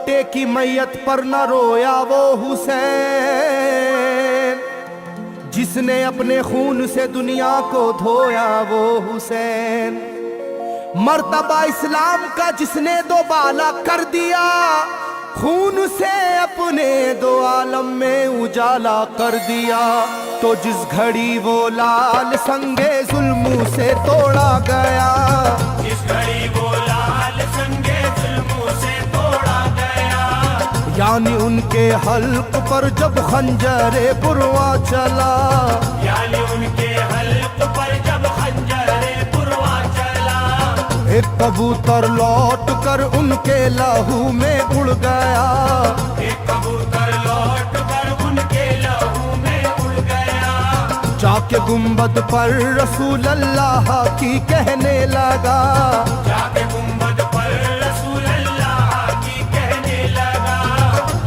बेटे की मैयत पर न रोया वो हुसैन, जिसने अपने खून से दुनिया को धोया वो हुसैन। मर्तबा इस्लाम का जिसने दोबाला कर दिया, खून से अपने दो आलम में उजाला कर दिया। तो जिस घड़ी वो लाल संगे जुल्मों से तोड़ा गया, जिस घड़ी वो लाल संगे जुल्मों से तोड़ा गया, यानी उनके हल्क पर जब खंजरे पुरवा चला, यानी उनके हल्क पर जब खंजरे पुरवा चला, एक कबूतर लौट कर उनके लहू में उड़ गया, एक कबूतर लौट कर उनके लहू में उड़ गया, जाके गुंबद पर रसूल अल्लाह की कहने लगा, जाके गुंबद पर रसूल अल्लाह की कहने लगा,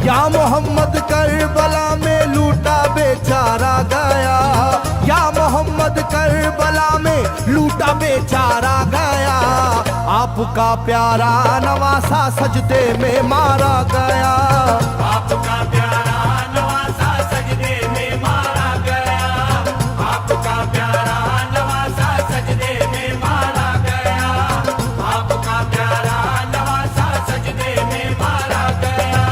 या मोहम्मद करबला में लूटा बेचारा गया, या मोहम्मद करबला में लूटा बेचारा गया। आपका प्यारा नवासा सजदे में मारा गया, आपका प्यारा नवासा सजदे में मारा गया, आपका प्यारा नवासा सजदे में मारा गया, आपका प्यारा नवासा सजदे में मारा गया।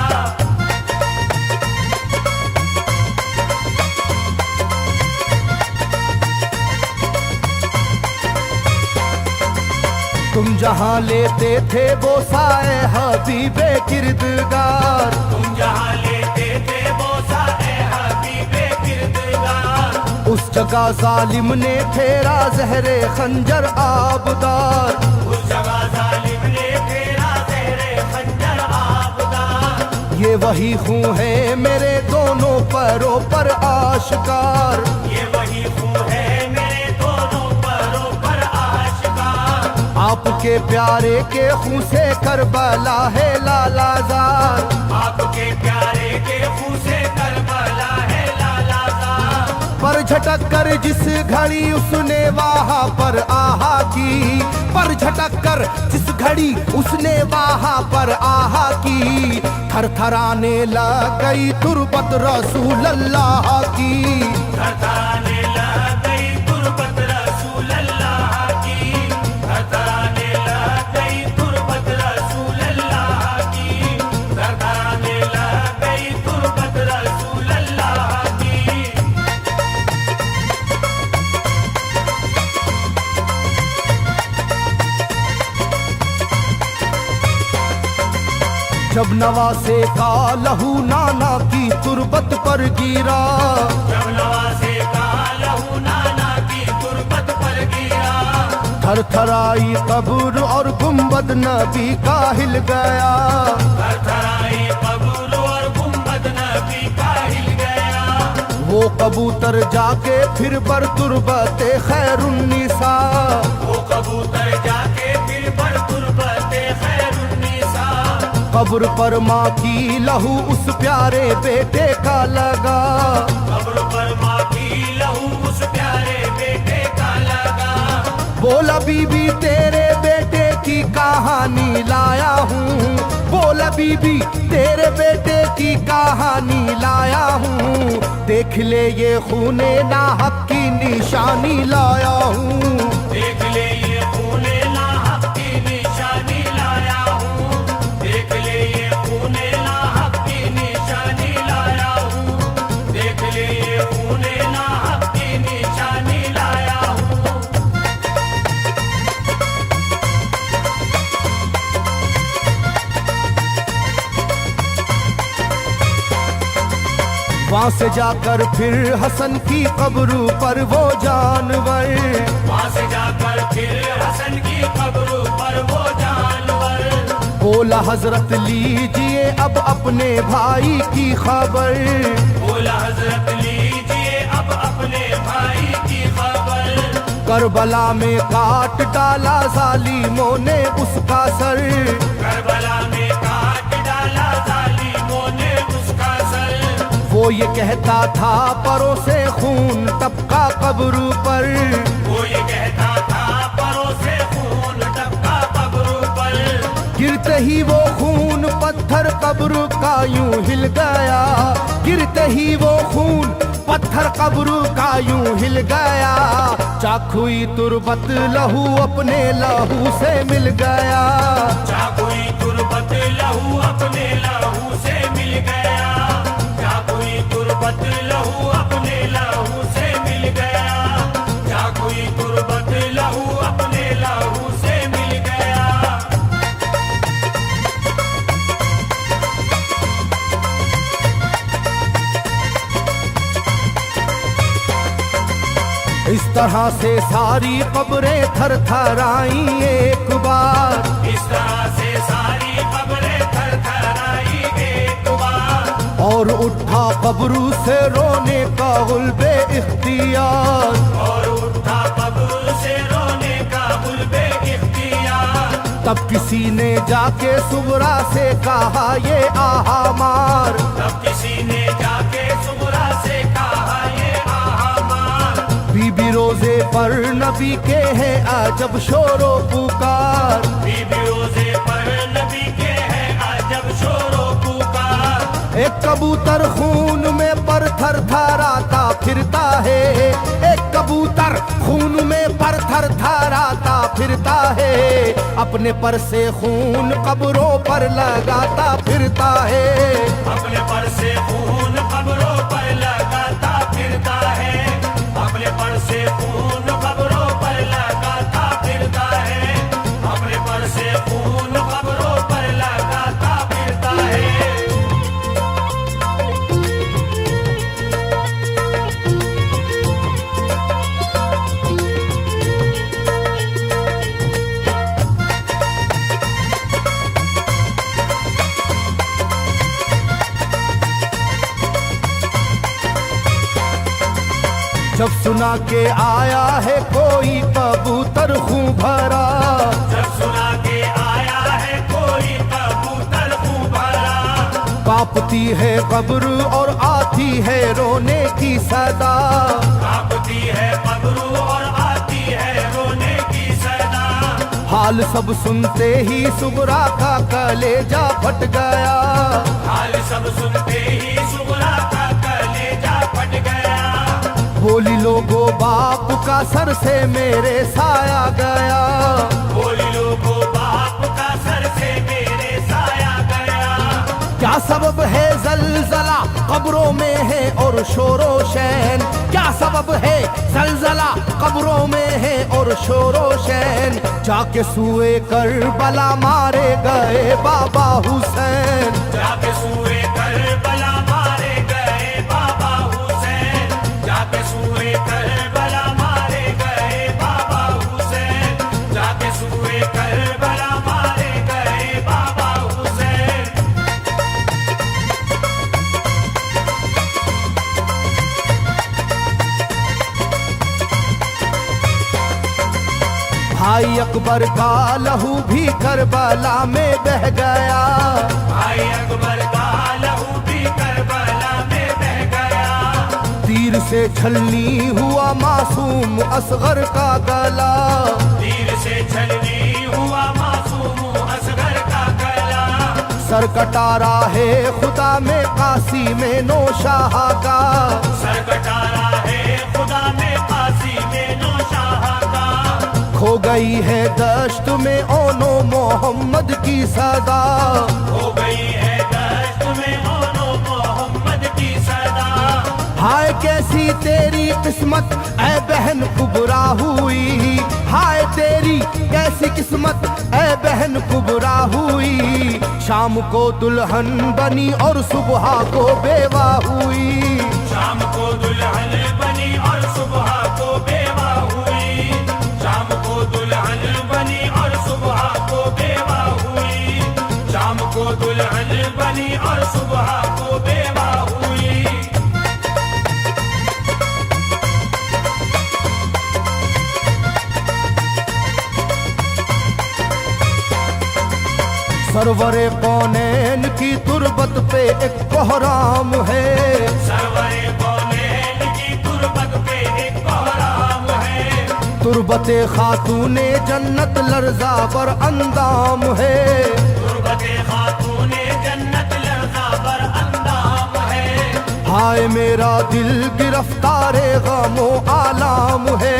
तुम जहाँ लेते थे वो साए हबीबे किरदगार, तुम जहाँ लेते थे वो साए हबीबे किरदगार, उस जगह जालिम ने फेरा जहरे खंजर आबदार, उस जगह जालिम ने फेरा जहरे खंजर आबदार। ये वही खून है मेरे दोनों पैरों पर आश्कार, ये वही खून है मेरे दोनों पैरों पर आश्कार। आपके प्यारे के खून से करबला है लालाजार, आपके प्यारे के खून से करबला है लालाजार। पर झटक कर जिस घड़ी उसने वहाँ पर आहा की, पर झटक कर जिस घड़ी उसने वहाँ पर आहा की, थरथराने लग गई तुरबत रसूल अल्लाह की, थरथराने लग गई तुरबत रसूल अल्लाह की, थरथराने लग गई तुरबत रसूल अल्लाह की, थरथराने लग गई तुरबत रसूल अल्लाह की। जब नवासे का लहू नाना की तुरबत पर गिरा, जब नवासे का लहू नाना की तुरबत पर गिरा, थरथराई कब्र और गुंबद नबी का हिल गया, थरथराई कब्र और गुंबद नबी का हिल गया। वो कबूतर जाके फिर पर तुरबते खैरुन्निसा, वो कबूतर जाके फिर पर तुरबते खैरुन्निसा, कब्र पर माँ की लहू उस प्यारे बेटे का लगा, कब्र पर माँ की लहू उस प्यारे बेटे का लगा। बोला बीबी तेरे बेटे की कहानी लाया हूँ, बोला बीबी तेरे बेटे की कहानी लाया हूँ, देख ले ये खूने नाहक की निशानी लाया हूँ, देख ले ये खूने नाहक की निशानी लाया हूँ, देख ले ये खूने नाहक की निशानी लाया हूँ, देख ले ये खूने नाहक की निशानी लाया हूँ। वहाँ से जाकर फिर हसन की कब्र पर वो जानवर, वहाँ से जाकर फिर हसन की कब्र पर वो जानवर, बोला हजरत लीजिए अब अपने भाई की खबर, बोला हजरत लीजिए अब अपने भाई की खबर। करबला में काट डाला जालिमों ने उसका सर, करबला में काट डाला जालिमों ने उसका सर। वो ये कहता था परों से खून टपका कब्र पर, वो ये कहता था परों से खून टपका कब्र पर। गिरते ही वो खून पत्थर कब्र का यूं हिल गया, गिरते ही वो खून पत्थर कब्र का यूं हिल गया। चाकुई तुरबत लहू अपने लहू से मिल गया, चाकुई तुरबत लहू अपने लहू से मिल गया, चाकुई तुरबत लहू अपने लहू से मिल गया, चाकुई तुरबत लहू अपने लहू से मिल गया। इस तरह से सारी कब्रें थर थर आई एक बार, इस तरह से सारी कब्रें थर थर आई एक बार, और उठा कब्र से रोने का गुल्बे इख्तियार, और उठा कब्र से रोने का गुल्बे इख्तियार। तब किसी ने जाके सुबरा से कहा ये आहा मार, तब किसी ने जाके सुबरा से कहा ये आहा मार। बीबी रोजे पर नबी के हैं अजब शोरो पुकार, बीबी रोजे पर नबी के हैं अजब शोरो पुकार। एक कबूतर खून में पर थर थराता फिरता है, एक कबूतर खून में पर थर थराता फिरता है, अपने पर से खून कब्रों पर लगाता फिरता है, अपने पर से खून कब्रों पर लगाता फिरता है, अपने पर से खून कब्रों पर लगाता फिरता है, अपने पर से खून कब्रों पर लगाता फिरता है। जब सुना के आया है कोई कबूतर खूं भरा, जब सुना के आया है कोई कबूतर खूं भरा, कांपती है कब्र और आती है रोने की सदा, कांपती है कब्र और आती है रोने की सदा। हाल सब सुनते ही सुबरा का कलेजा फट गया, हाल सब सुनते ही सुबरा का कलेजा फट गया। बोली लोगो बाप का सर से मेरे साया गया, बोली लोगो बाप का सर से मेरे साया गया। क्या सबब है जलजला कब्रों में है और शोरो शैन, क्या सबब है जलजला कब्रों में है और शोरो शैन। जाके सुए करबला मारे गए बाबा हुसैन, जाके सुए करबला मारे गए बाबा हुसैन, जाके सुए करबला मारे गए बाबा हुसैन, जाके सुए करबला मारे गए बाबा हुसैन। भाई अकबर का लहू भी करबला में बह गया, भाई अकबर का लहू भी करबला में बह गया। तीर से छलनी हुआ मासूम असगर का गला, तीर से छलनी हुआ मासूम असगर का गला। सर कटारा है खुदा में काशी में नौशाह का, सर कटारा है खुदा में काशी में नौशाह का। खो गई है दश्त में ओनो मोहम्मद की सदा, हो गई है दश्त में ओनो मोहम्मद की सदा। हाय कैसी तेरी किस्मत ऐ बहन कुबरा हुई, हाय तेरी कैसी किस्मत ऐ बहन कुबरा हुई। शाम को दुल्हन बनी और सुबह को बेवा हुई, शाम को दुल्हन बनी और सुबह को बेवा हुई, शाम को दुल्हन बनी और सुबह को बेवा हुई, शाम को दुल्हन बनी और सुबह को बेवा हुई। सरवरे कौनैन की तुरबत पे एक कोहराम है, सरवरे कौनैन की तुरबत पे एक कोहराम है। तुरबते खातूने जन्नत लर्जा पर अंदाम है, हाय मेरा दिल गिरफ्तारे गमो आलाम है,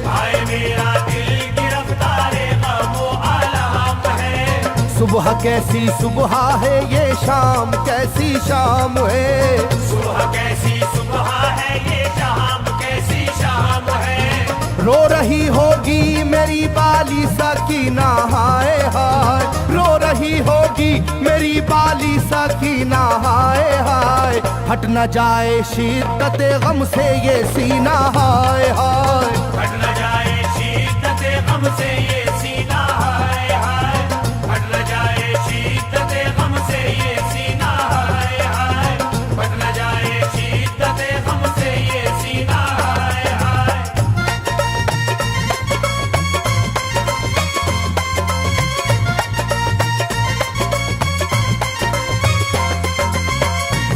हाय मेरा दिल गिरफ्तारे गमो आलाम है। सुबह कैसी सुबह है ये शाम कैसी शाम है, सुबह कैसी सुबह है ये शाम कैसी शाम है। रो रही होगी मेरी बाली सकीना हाय हाय, रो रही होगी मेरी बाली सकीना हाय हाय। हट न जाए शिद्दत गम से ये सीना हाय हाय, हट न जाए शिद्दत गम से ये सीना हाय हाय, हट न जाए शिद्दत गम से ये सीना हाय हाय, हट न जाए शिद्दत गम से ये सीना हाय हाय।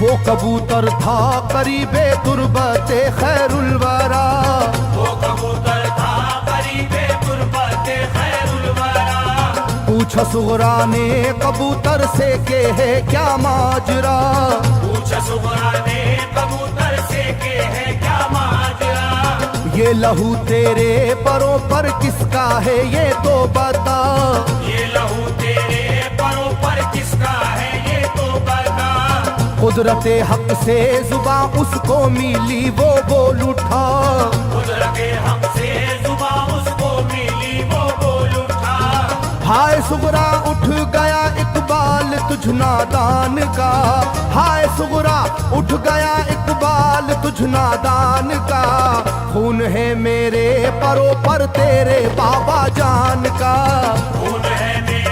वो कबूतर था करीबे तुरबते खैरुल वरा, वो कबूतर था करीबे तुरबते खैरुल वरा। पूछा सुगरा ने कबूतर से के है क्या माजरा, पूछा सुगरा ने कबूतर से के है क्या माजरा। ये लहू तेरे परों पर किसका है ये तो बता, ये लहू तेरे परों पर किसका है ये तो बता। कुदरते हक से जुबां उसको मिली वो बोल उठा, कुदरते हक से जुबां उसको मिली वो बोल उठा। हाय सुगरा उठ गया इकबाल तुझ नादान का, हाय सुगरा उठ गया इकबाल तुझ नादान का। खून है मेरे परों पर तेरे बाबा जान का, खून है मेरे